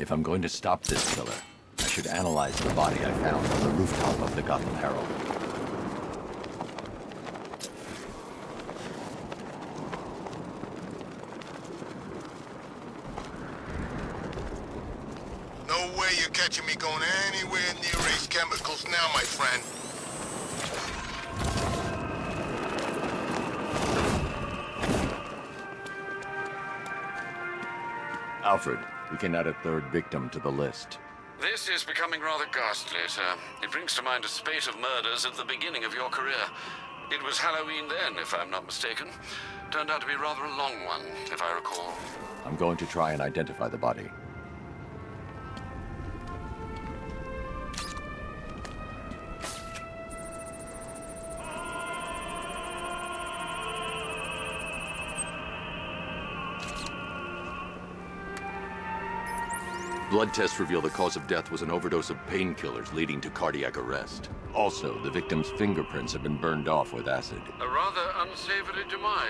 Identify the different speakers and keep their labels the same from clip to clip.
Speaker 1: If I'm going to stop this killer, I should analyze the body I found on the rooftop of the Gotham Herald.
Speaker 2: No way you're catching me going anywhere near Ace Chemicals now, my friend.
Speaker 1: Alfred, we can add a third victim to the list.
Speaker 3: This is becoming rather ghastly, sir. It brings to mind a spate of murders at the beginning of your career. It was Halloween then, if I'm not mistaken. Turned out to be rather a long one, if I recall.
Speaker 1: I'm going to try and identify the body. Blood tests reveal the cause of death was an overdose of painkillers leading to cardiac arrest. Also, the victim's fingerprints have been burned off with acid.
Speaker 3: A rather unsavory demise.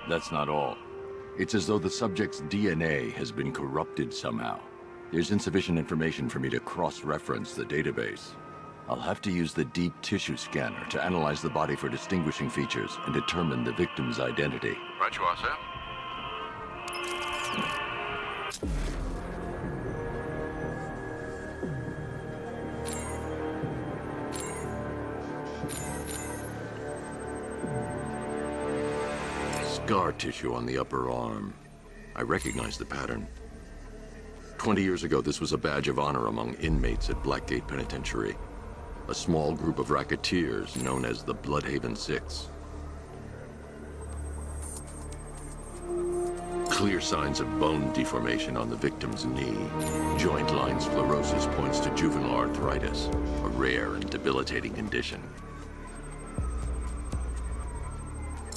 Speaker 1: That's not all. It's as though the subject's DNA has been corrupted somehow. There's insufficient information for me to cross-reference the database. I'll have to use the deep tissue scanner to analyze the body for distinguishing features and determine the victim's identity.
Speaker 3: Right you are, sir.
Speaker 1: Scar tissue on the upper arm. I recognize the pattern. 20 years ago, this was a badge of honor among inmates at Blackgate Penitentiary. A small group of racketeers known as the Bloodhaven Six. Clear signs of bone deformation on the victim's knee. Joint line sclerosis points to juvenile arthritis, a rare and debilitating condition.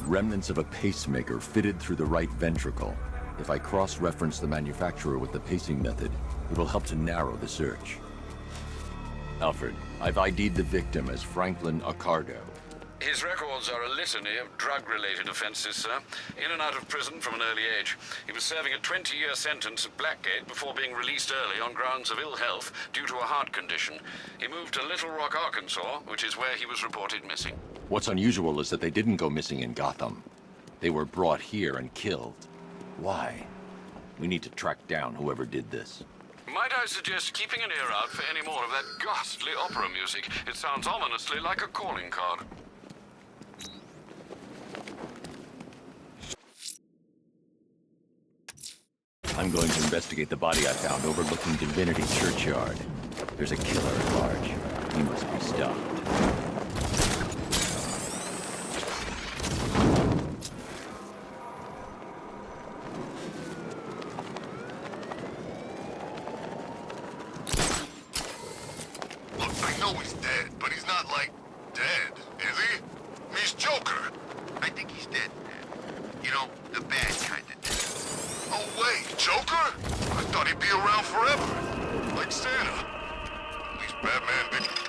Speaker 1: Remnants of a pacemaker fitted through the right ventricle. If I cross-reference the manufacturer with the pacing method, it will help to narrow the search. Alfred, I've ID'd the victim as Franklin Accardo.
Speaker 3: His records are a litany of drug-related offenses, sir. In and out of prison from an early age. He was serving a 20-year sentence at Blackgate before being released early on grounds of ill health due to a heart condition. He moved to Little Rock, Arkansas, which is where he was reported missing.
Speaker 1: What's unusual is that they didn't go missing in Gotham. They were brought here and killed. Why? We need to track down whoever did this.
Speaker 3: Might I suggest keeping an ear out for any more of that ghastly opera music? It sounds ominously like a calling card.
Speaker 1: I'm going to investigate the body I found overlooking Divinity Churchyard. There's a killer at large. He must be stopped.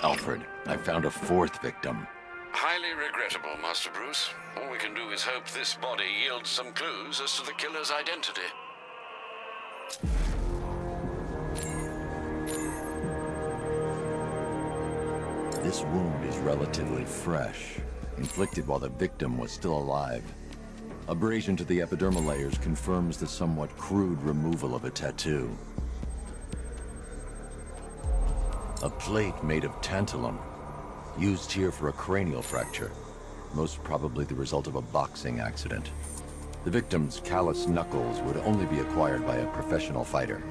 Speaker 1: Alfred, I found a fourth victim.
Speaker 3: Highly regrettable, Master Bruce. All we can do is hope this body yields some clues as to the killer's identity.
Speaker 1: This wound is relatively fresh, inflicted while the victim was still alive. Abrasion to the epidermal layers confirms the somewhat crude removal of a tattoo. A plate made of tantalum, used here for a cranial fracture, most probably the result of a boxing accident. The victim's callous knuckles would only be acquired by a professional fighter.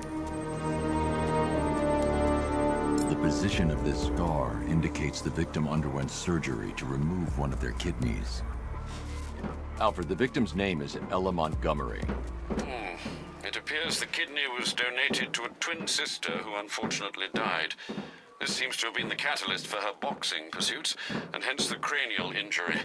Speaker 1: The position of this scar indicates the victim underwent surgery to remove one of their kidneys. Alfred, the victim's name is Ella Montgomery.
Speaker 3: It appears the kidney was donated to a twin sister who unfortunately died. This seems to have been the catalyst for her boxing pursuits, and hence the cranial injury.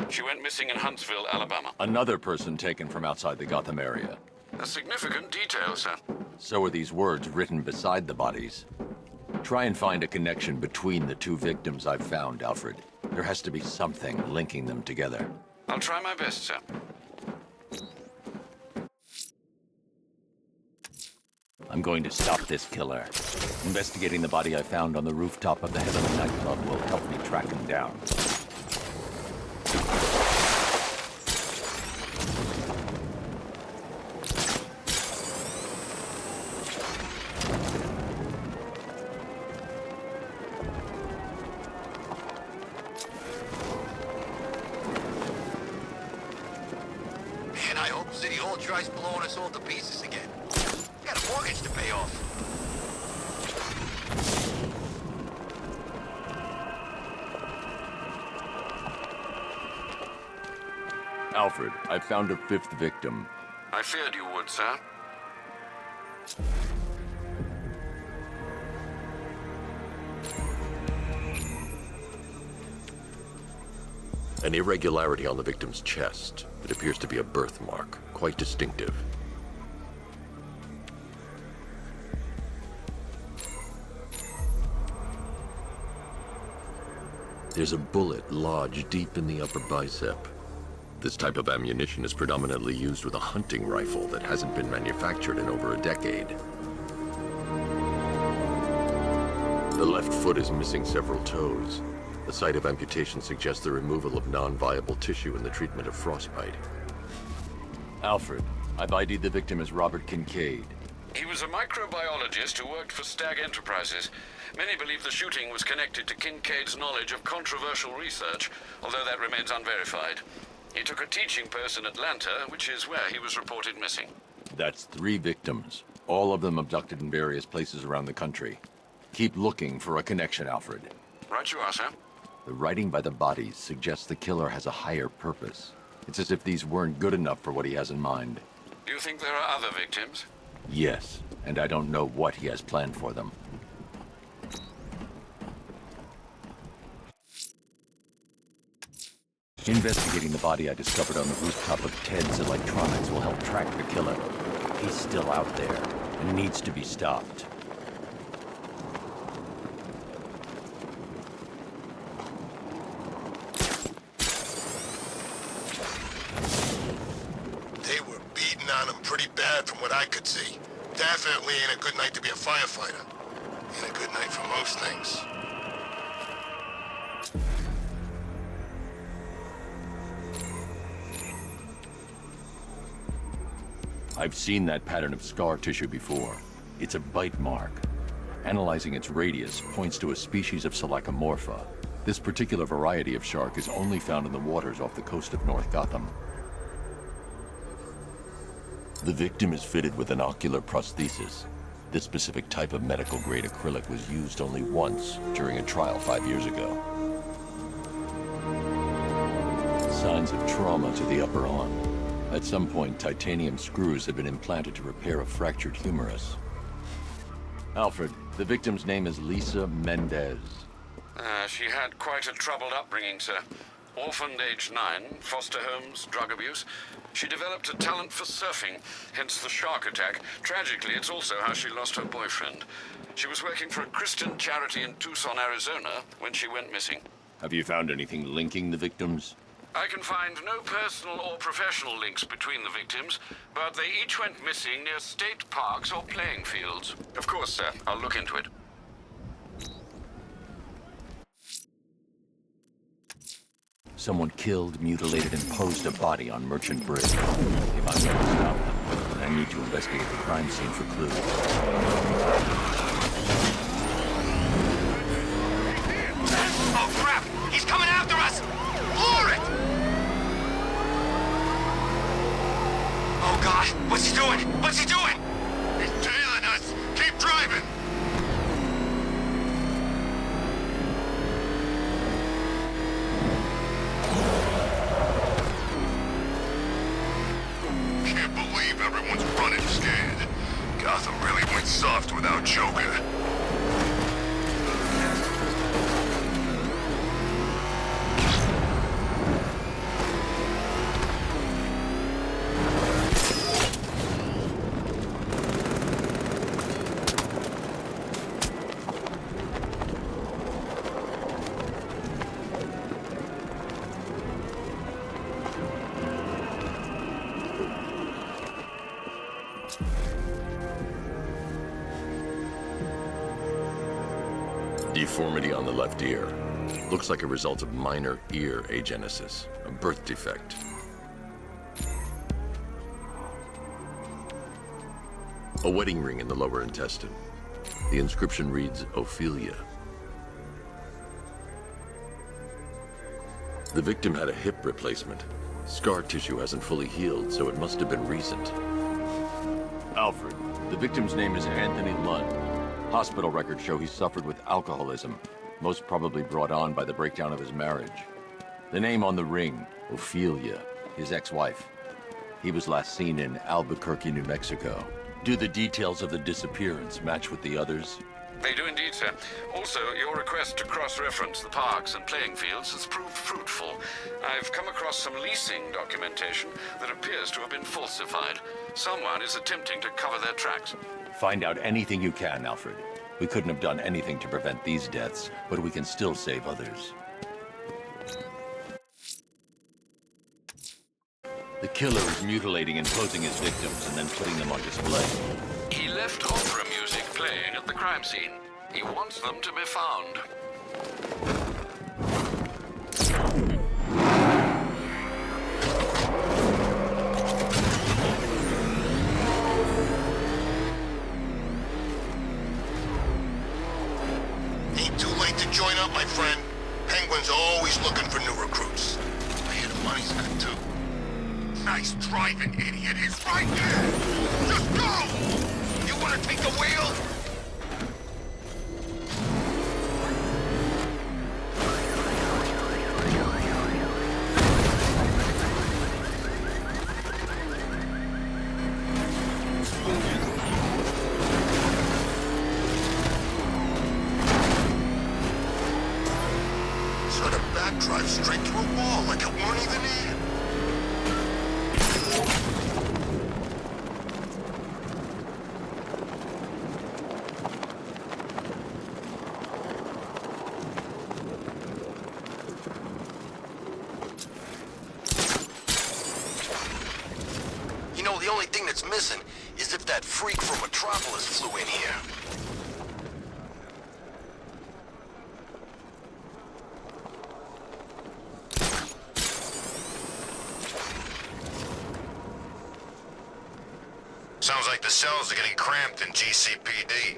Speaker 3: She went missing in Huntsville, Alabama.
Speaker 1: Another person taken from outside the Gotham area.
Speaker 3: A significant detail, sir.
Speaker 1: So are these words written beside the bodies. Try and find a connection between the two victims I've found, Alfred. There has to be something linking them together.
Speaker 3: I'll try my best, sir.
Speaker 1: I'm going to stop this killer. Investigating the body I found on the rooftop of the Heavenly nightclub will help me track him down.
Speaker 2: Man, I hope City Hall tries blowing us all to pieces again. Got a mortgage to pay off.
Speaker 1: Alfred, I found a fifth victim.
Speaker 3: I feared you would, sir.
Speaker 4: An irregularity on the victim's chest. It appears to be a birthmark, quite distinctive. There's a bullet lodged deep in the upper bicep. This type of ammunition is predominantly used with a hunting rifle that hasn't been manufactured in over a decade. The left foot is missing several toes. The site of amputation suggests the removal of non-viable tissue in the treatment of frostbite.
Speaker 1: Alfred, I've ID'd the victim as Robert Kincaid.
Speaker 3: He was a microbiologist who worked for Stag Enterprises. Many believe the shooting was connected to Kincaid's knowledge of controversial research, although that remains unverified. He took a teaching post in Atlanta, which is where he was reported missing.
Speaker 1: That's 3 victims, all of them abducted in various places around the country. Keep looking for a connection, Alfred.
Speaker 3: Right you are, sir.
Speaker 1: The writing by the bodies suggests the killer has a higher purpose. It's as if these weren't good enough for what he has in mind.
Speaker 3: Do you think there are other victims?
Speaker 1: Yes, and I don't know what he has planned for them. Investigating the body I discovered on the rooftop of Ted's Electronics will help track the killer. He's still out there and needs to be stopped.
Speaker 2: They were beating on him pretty bad from what I could see. Definitely ain't a good night to be a firefighter. Ain't a good night for most things.
Speaker 1: I've seen that pattern of scar tissue before. It's a bite mark. Analyzing its radius points to a species of Selachomorpha. This particular variety of shark is only found in the waters off the coast of North Gotham. The victim is fitted with an ocular prosthesis. This specific type of medical-grade acrylic was used only once during a trial 5 years ago. Signs of trauma to the upper arm. At some point, titanium screws had been implanted to repair a fractured humerus. Alfred, the victim's name is Lisa Mendez.
Speaker 3: She had quite a troubled upbringing, sir. Orphaned age 9, foster homes, drug abuse. She developed a talent for surfing, hence the shark attack. Tragically, it's also how she lost her boyfriend. She was working for a Christian charity in Tucson, Arizona, when she went missing.
Speaker 1: Have you found anything linking the victims?
Speaker 3: I can find no personal or professional links between the victims, but they each went missing near state parks or playing fields. Of course, sir. I'll look into it.
Speaker 1: Someone killed, mutilated, and posed a body on Merchant Bridge. If I'm going to stop them, then I need to investigate the crime scene for clues.
Speaker 2: Oh crap! He's coming after us! Floor it! Oh god, what's he doing? What's he doing? He's tailing us! Keep driving! Can't believe everyone's running scared. Gotham really went soft without Joe.
Speaker 4: Deformity on the left ear. Looks like a result of minor ear agenesis, a birth defect. A wedding ring in the lower intestine. The inscription reads, Ophelia. The victim had a hip replacement. Scar tissue hasn't fully healed, so it must have been recent.
Speaker 1: Alfred, the victim's name is Anthony Lund. Hospital records show he suffered with alcoholism, most probably brought on by the breakdown of his marriage. The name on the ring, Ophelia, his ex-wife. He was last seen in Albuquerque, New Mexico. Do the details of the disappearance match with the others?
Speaker 3: They do indeed, sir. Also, your request to cross-reference the parks and playing fields has proved fruitful. I've come across some leasing documentation that appears to have been falsified. Someone is attempting to cover their tracks.
Speaker 1: Find out anything you can, Alfred. We couldn't have done anything to prevent these deaths, but we can still save others. The killer is mutilating and posing as victims and then putting them on display.
Speaker 3: He left opera music playing at the crime scene. He wants them to be found.
Speaker 2: Ain't too late to join up, my friend. Penguin's always looking for new recruits. I hear the money's good, too. Nice driving, idiot. It's right there. Just go! You want to take the wheel? So the BAK drives straight through a wall like it weren't even in. You know, the only thing that's missing is if that freak from Metropolis flew in here. Sounds like the cells are getting cramped in GCPD.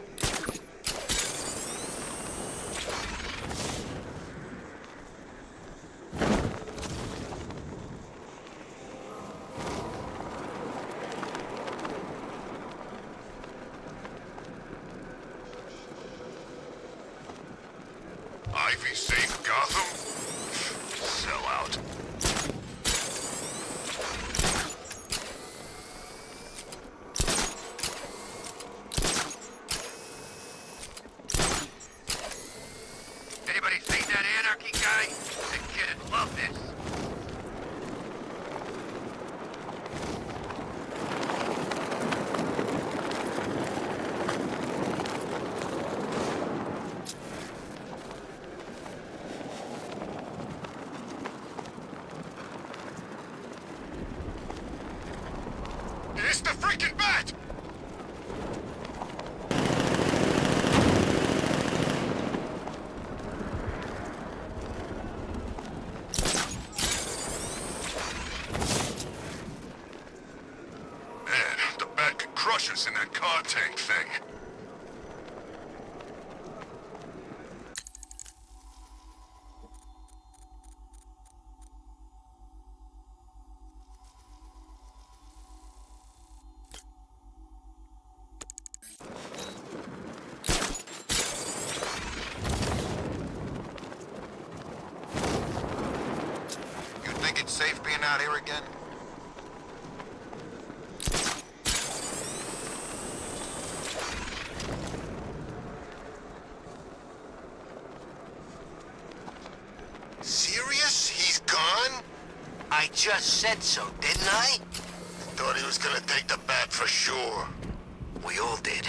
Speaker 2: Ivy safe Gotham? Sell out. Anybody seen that anarchy guy? The kid'd love this. It's the freaking bat! Man, the bat could crush us in that car tank thing. You think it's safe being out here again? Serious? He's gone? I just said so, didn't I? Thought he was gonna take the bat for sure. We all did.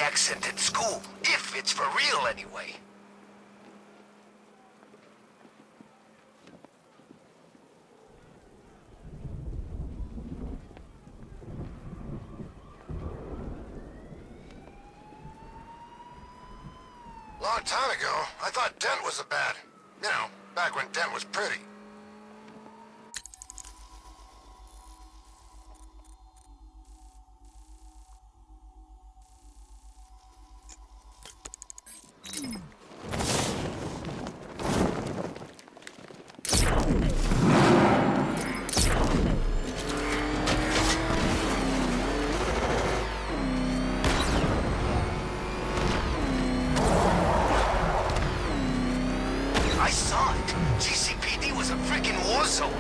Speaker 2: accent at school, if it's for real anyway. Long time ago, I thought Dent was a bad. You know, back when Dent was pretty. I saw it. GCPD was a freaking war zone.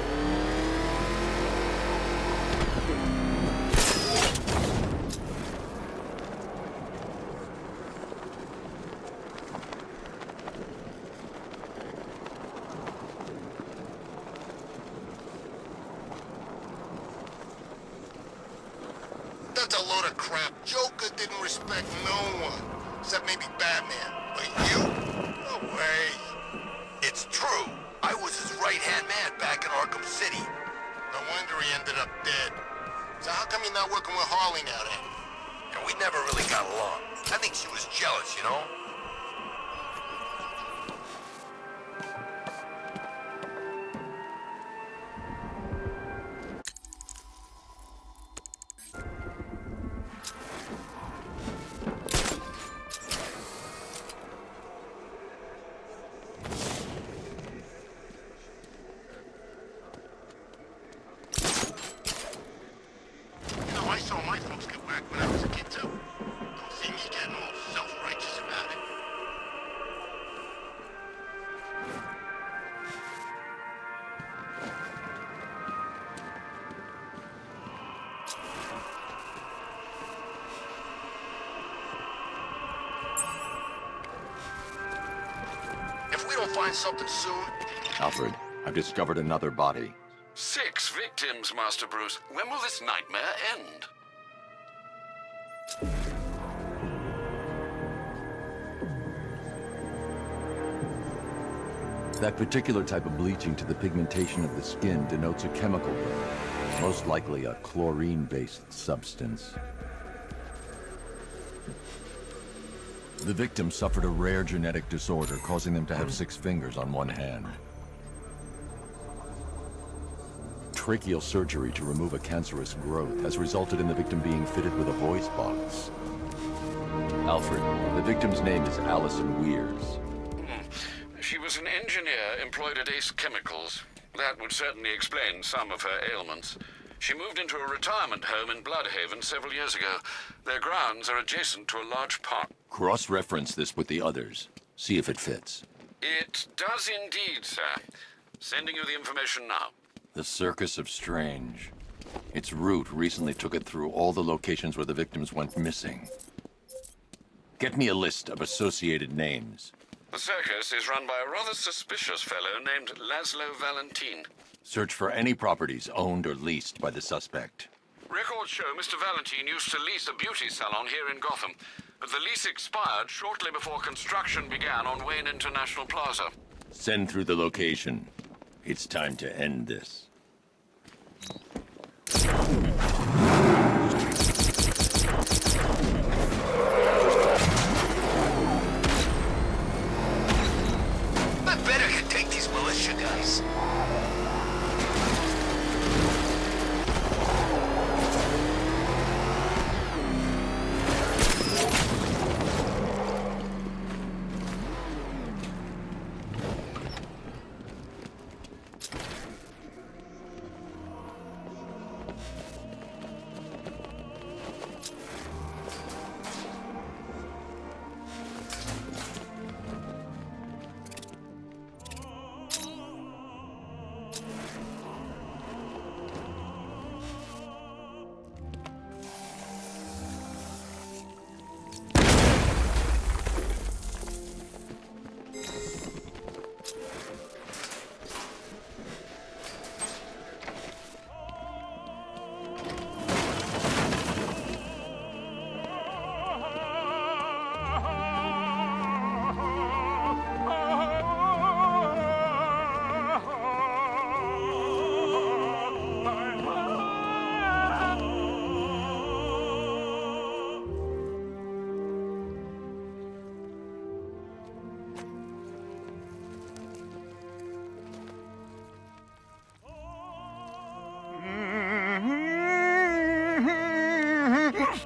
Speaker 2: That's a load of crap. Joker didn't respect no one, except maybe Batman. But you? No way. It's true. I was his right-hand man back in Arkham City. No wonder he ended up dead. So how come you're not working with Harley now then? And we never really got along. I think she was jealous, you know? You know, I saw my folks get whacked when I was a kid too. Don't see me getting all self-righteous about it. If we don't find something soon,
Speaker 1: Alfred, I've discovered another body.
Speaker 3: 6 victims, Master Bruce. When will this nightmare end?
Speaker 1: That particular type of bleaching to the pigmentation of the skin denotes a chemical burn, most likely a chlorine-based substance. The victim suffered a rare genetic disorder, causing them to have 6 fingers on one hand. Tracheal surgery to remove a cancerous growth has resulted in the victim being fitted with a voice box. Alfred, the victim's name is Allison Weirs.
Speaker 3: She was an engineer employed at Ace Chemicals. That would certainly explain some of her ailments. She moved into a retirement home in Bloodhaven several years ago. Their grounds are adjacent to a large park.
Speaker 1: Cross-reference this with the others. See if it fits.
Speaker 3: It does indeed, sir. Sending you the information now.
Speaker 1: The Circus of Strange. Its route recently took it through all the locations where the victims went missing. Get me a list of associated names.
Speaker 3: The circus is run by a rather suspicious fellow named Laszlo Valentin.
Speaker 1: Search for any properties owned or leased by the suspect.
Speaker 3: Records show Mr. Valentin used to lease a beauty salon here in Gotham, but the lease expired shortly before construction began on Wayne International Plaza.
Speaker 1: Send through the location. It's time to end this.
Speaker 2: I better can take these militia guys.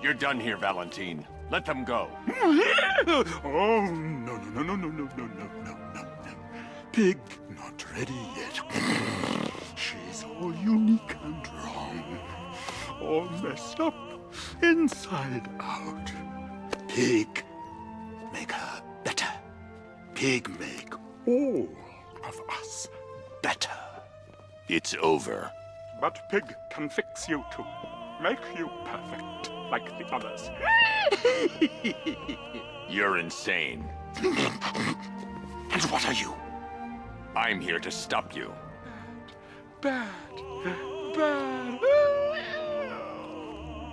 Speaker 5: You're done here, Valentine. Let them go.
Speaker 6: Oh, no, no, no, no, no, no, no, no, no, no, no. Pig not ready yet. She's all unique and wrong. All messed up, inside out. Pig, make her better. Pig, make all of us better.
Speaker 1: It's over.
Speaker 6: But Pig can fix you too. Make you perfect, like the others.
Speaker 1: You're insane.
Speaker 6: And what are you?
Speaker 1: I'm here to stop you.
Speaker 6: Bad. Bad.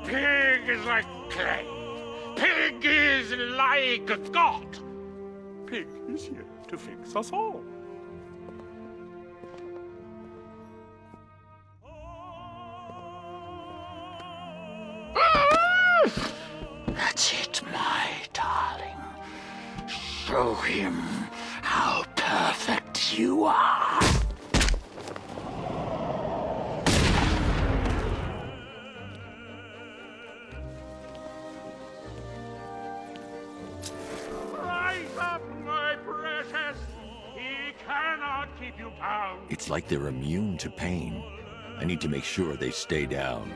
Speaker 7: Pig is like clay. Pig is like a god.
Speaker 6: Pig is here to fix us all.
Speaker 7: That's it, my darling. Show him how perfect you are. Rise up, my precious. He cannot keep you down.
Speaker 1: It's like they're immune to pain. I need to make sure they stay down.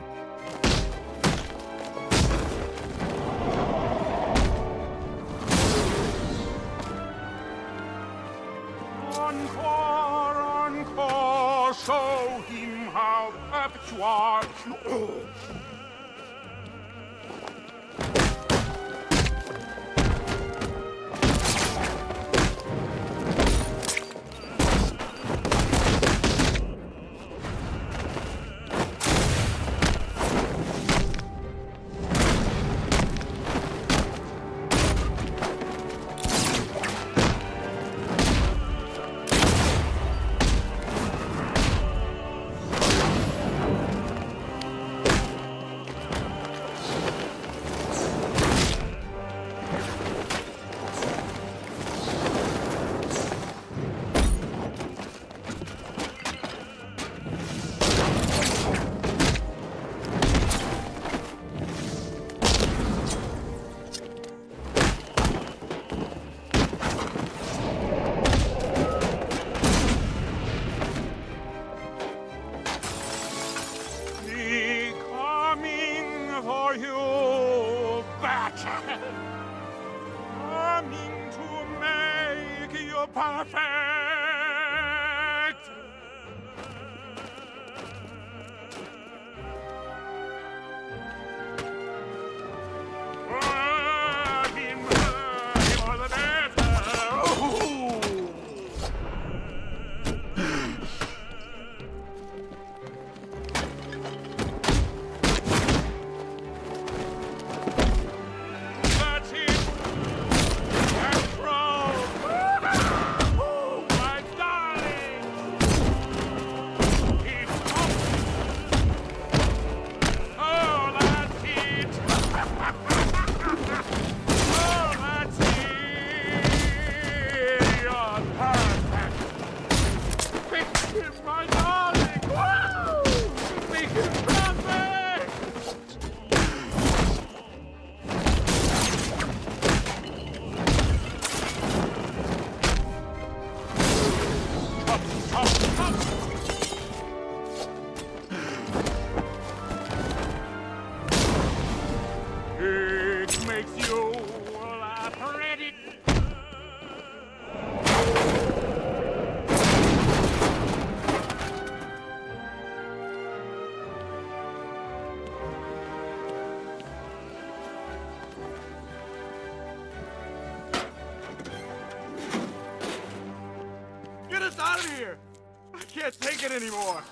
Speaker 7: Encore, show him how perfect you are. For you, BAK. Coming to make you perfect. Him for the better. Ooh. It makes you ready.
Speaker 5: Get us out of here! I can't take it anymore!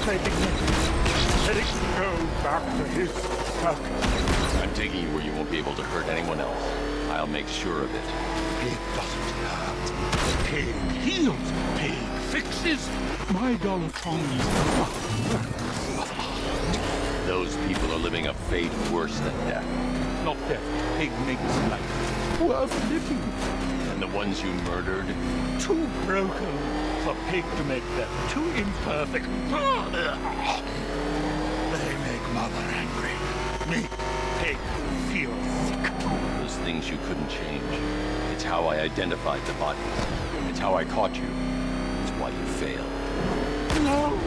Speaker 6: taking me. Let it go back to his circus.
Speaker 1: I'm taking you where you won't be able to hurt anyone else. I'll make sure of it.
Speaker 6: Pig doesn't hurt. Pig heals. Pig fixes. My Dollatron.
Speaker 1: Those people are living a fate worse than death.
Speaker 6: Not death. Pig makes life worth living.
Speaker 1: And the ones you murdered?
Speaker 6: Too broken for Pig to make them. Too imperfect. They make Mother angry. Make Pig feel sick.
Speaker 1: Those things you couldn't change. It's how I identified the bodies. It's how I caught you. It's why you failed.
Speaker 6: No,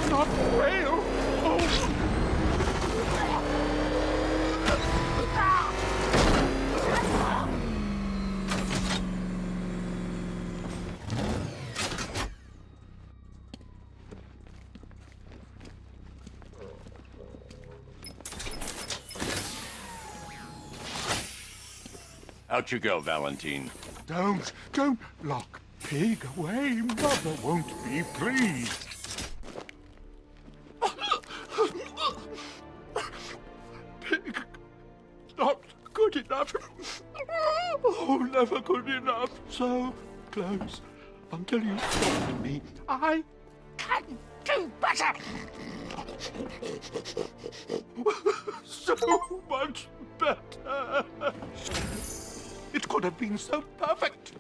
Speaker 6: not fail. Oh.
Speaker 1: Out you go, Valentine.
Speaker 6: Don't lock Pig away. Mother won't be pleased. Pig, not good enough. Oh, never good enough. So close until you stop me. I can do better. So much better. It could have been so perfect.